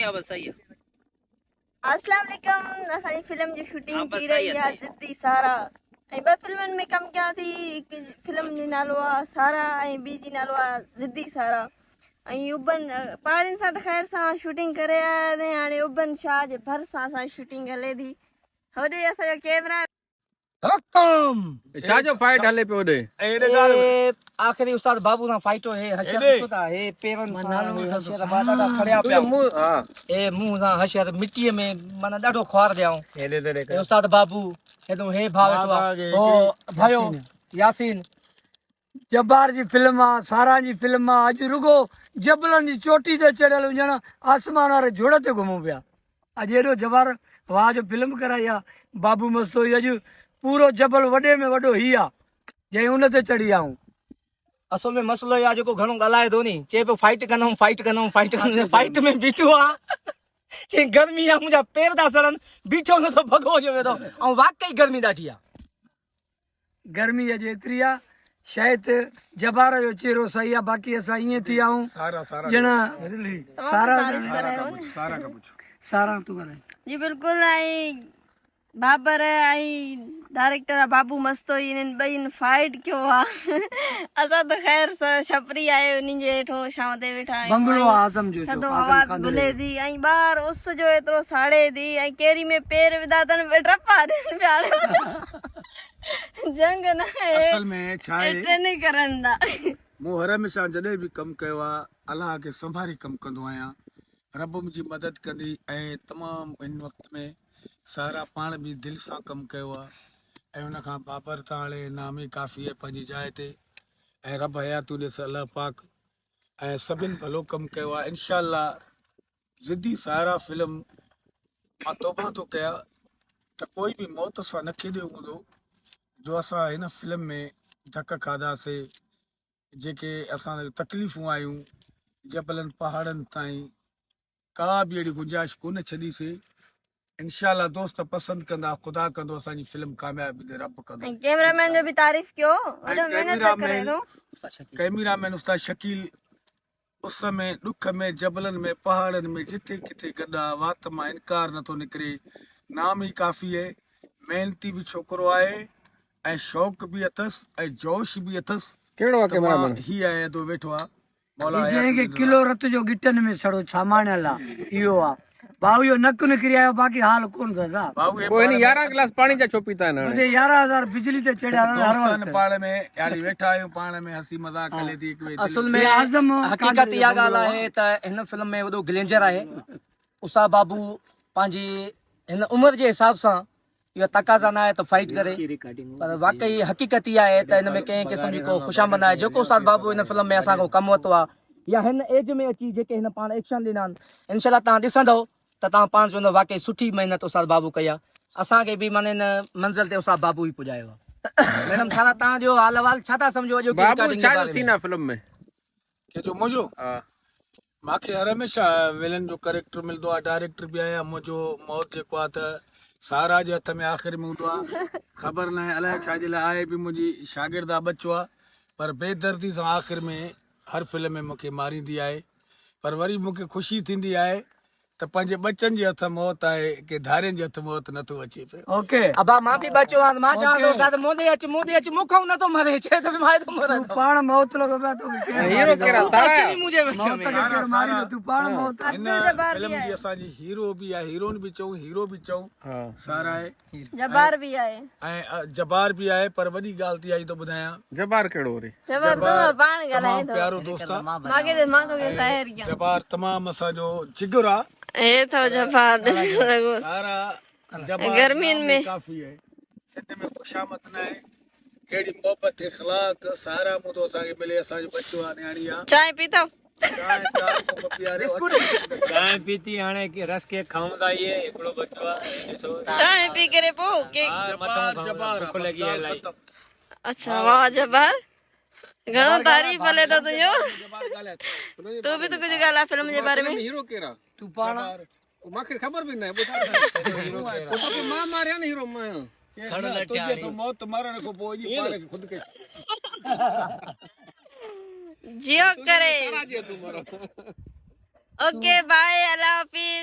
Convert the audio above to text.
क्या बस सही है। अस्सलाम वालेकुम। असांजी फिल्म जी शूटिंग थी रही है ज़िद्दी सारा ऐं ॿ फिल्मनि में कमु कयां थी। हिकु फिल्म जो नालो आहे सारा ऐं ॿी जी नालो आहे ज़िद्दी सारा। ऐं उबन पहाड़ियुनि सां त ख़ैर सां शूटिंग करे आया आहियूं। हाणे उबन शाह जे भरिसां असांजी शूटिंग हले थी। होॾे असांजो कैमरा हकम छाजो फाइट हले पियो ॾे ए आखिरी उस्ताद बाबू ना फाइटो है हशियत सुता है पेरन सा हशियत बाटा सड़या तुझे पिया मुंह हां ए मुंह ना हशियत मिट्टी में माना डाढो ख्वार दियाऊं हेॾे तेरे ए उस्ताद बाबू हेदो हे भावे तो ओ भयो यासीन जब्बार जी फिल्म आ, सारा जी फिल्म आ। अज रुगो जबलन जी चोटी ते चढ़ियल हुजण आसमान वारे जोड़ ते घुमूं पिया। अज एडो जब्बार वाह जो फिल्म कराई आ बाबू मस्तोई। अज पूरो जबल वडे में वडो ही आ जे उन ते चढ़ी आऊं। असल में मसलो या जो घणो गलाए दो नी चे पे फाइट कनम फाइट में बीठो आ चे गर्मी आ मुजा पैर दा सड़न बीठो न तो भगो जो वे तो और वाकई गर्मी ॾाढी आ। गर्मी अज एतरी आ शायद जब्बार जो चेहरो सही आ। बाकी असां ईअं थी आऊं ॼणा सारा तू ॻाल्हाए जी बिल्कुलु। ऐं बाबर ऐं डायरेक्टर बाबू मस्तोई इन्हनि ॿई फाइट कयो आहे। असां त ख़ैर छपरी आहे उन्हनि जे हेठो छांव ते वेठा आहियूं। बंगलो आज़म जो थधो हवा घुले थी ऐं ॿाहिरि उस जो एतिरो साड़े थी ऐं केरी में पेर विधा अथनि टपा ॾियनि पिया। जंग न असल में छा आहे ट्रेनिंग करनि था। मूं हर हमेशह जॾहिं बि कमु कयो आहे अलाह खे संभाले कमु कंदो आहियां। रब मुंहिंजी मदद कंदी ऐं तमामु इन वक़्त में सारा पाण बि दिलि सां कमु कयो आहे ऐं उनखां बाबर त हाणे नामी काफ़ी आहे पंहिंजी जाइ ते ऐं रब हयातूं ॾिस अलाह पाक ऐं सभिनि भलो कमु कयो आहे। इनशाअल्लाह ज़िद्दी सारा फिल्म मां तौबा थो कयां त कोई बि मौत सां न खेॾियो हूंदो जो असां हिन फिल्म में धक खाधासीं। जेके असां तकलीफ़ूं आयूं जबलनि पहाड़नि ताईं का बि अहिड़ी गुंजाइश कोन छॾीसीं। इंशाअल्लाह दोस्त पसंदि कंदा ख़ुदा कंदो असांजी फिल्म कामयाबी दे रब कंदो। ऐं कैमरामैन जो बि तारीफ़ कयो वॾो महिनत करे थो। कैमरामैन उस्ताद शकील उस में ॾुख में जबलनि में पहाड़नि में जिथे किथे गॾा वात मां इनकार नथो निकिरे। नाम ई काफ़ी आहे। मेहनती बि छोकिरो आहे ऐं शौक़ बि अथसि ऐं जोश बि अथसि। केड़ो आहे कैमरामैन ही आहे तो वेठो आहे मौला जंहिंखे किलो रत जो गिटनि में सड़ो छामाणियल आ इहो आ। भाऊ इहो नक निकिरी आयो बाक़ी हाल कोन दादा। वो इन 11 गिलास पानी जा छो पीता है मुझे 11,000 बिजली ते चढ़िया दोस्तन पाण में यानी वेठा आहियूं पाण में हंसी मजाक हले थी असल में हकीकत इहा ॻाल्हि आहे त हिन फिल्म में वॾो ग्लेंजर आहे उस्ताद बाबू पंहिंजी हिन उमिरि जे हिसाब सां इहो तक़ाज़ा न आहे त फाइट करे पर वाकई हकीकत इहा आहे त हिन में कंहिं क़िस्म जी को ख़ुशामद आहे। जेको उस्ताद बाबू हिन फिल्म में असांखो कमु वरितो आहे या हिन एज में अची जेके हिन पाण एक्शन ॾिना आहिनि इनशाअल्लाह तव्हां ॾिसंदव त तव्हां पाण चवंदव वाकई सुठी महिनत उस्ताद बाबू कई आहे। असांखे बि माने हिन मंज़िल ते उस्ताद बाबू ई पुॼायो आहे। मैडम सारा तव्हांजो हाल अहवाल छा था सम्झो अॼु बाबू छाजो सीन आहे फिल्म में के जो मुंहिंजो हां मूंखे हर हमेशह विलन जो कैरेक्टर मिलंदो आहे। डायरेक्टर बि आहियां। मुंहिंजो मौत जेको आहे त सारा जे हथ में आख़िर में हूंदो आहे। ख़बर न आहे अलाए छाजे लाइ आहे बि मुंहिंजी शागिर्द आहे बचो आहे पर बेदर्दी सां आख़िर में हर फिल्म में मूंखे मारींदी आहे। पर वरी मूंखे ख़ुशी थींदी आहे त पंहिंजे बचनि जे हथ मौत आहे की धारियुनि जे हथ मौत नथो अचे पियो। ओके अबा मां बि बचो आहियां मां चवां थो साथ मोदी अच मूंखां नथो मरे चए त मां तो मरे तू पाण मौत लॻो पिया तो हीरो केड़ा सारा अचनी मुझे मौत खे केरु मारी तू पाण मौत हिन फिल्म जी असांजी हीरो बि आहे हीरोइन बि चऊं हीरो बि चऊं सारा आहे जब्बार भी आहे ऐं जबार बि आहे। पर वॾी ॻाल्हि थी आई तो ॿुधायां जबार केड़ो रे जब्बार तो पाण ॻाल्हाए तमामु प्यारो दोस्त आहे। मागे मां तो के ज़ाहिर किया जबार तमामु असांजो जिगर आहे। हे तो जब्बार सारा जबार गर्मियुनि में काफ़ी है सिंध में खुशामद न आहे जहिड़ी मोहबत इख़लाक सारा मूं तो असांखे मिले। असांजो बच्चो आहे न्याणी आहे। चाय पीतो चाय पीती हाणे के रस के खाऊंदा ये एकड़ो बच्चो आहे ॾिसो चाय पी करे पो के जबार भूख लगी है लाई। अच्छा वाह जब्बार घणो तारीफ़ हले तो तुंहिंजो। जबार ॻाल्हाए तू भी तो कुछ ॻाल्हाए फिल्म जे बारे में। हीरो केड़ा तू पाण मांखे ख़बर भी न आहे ॿुधाए तो के मां मारिया न हीरो मां तुझे तो मौत मारण खां पोइ जी पाण खे खुद के जियो करे ओके बाय, अल्लाह हाफिज।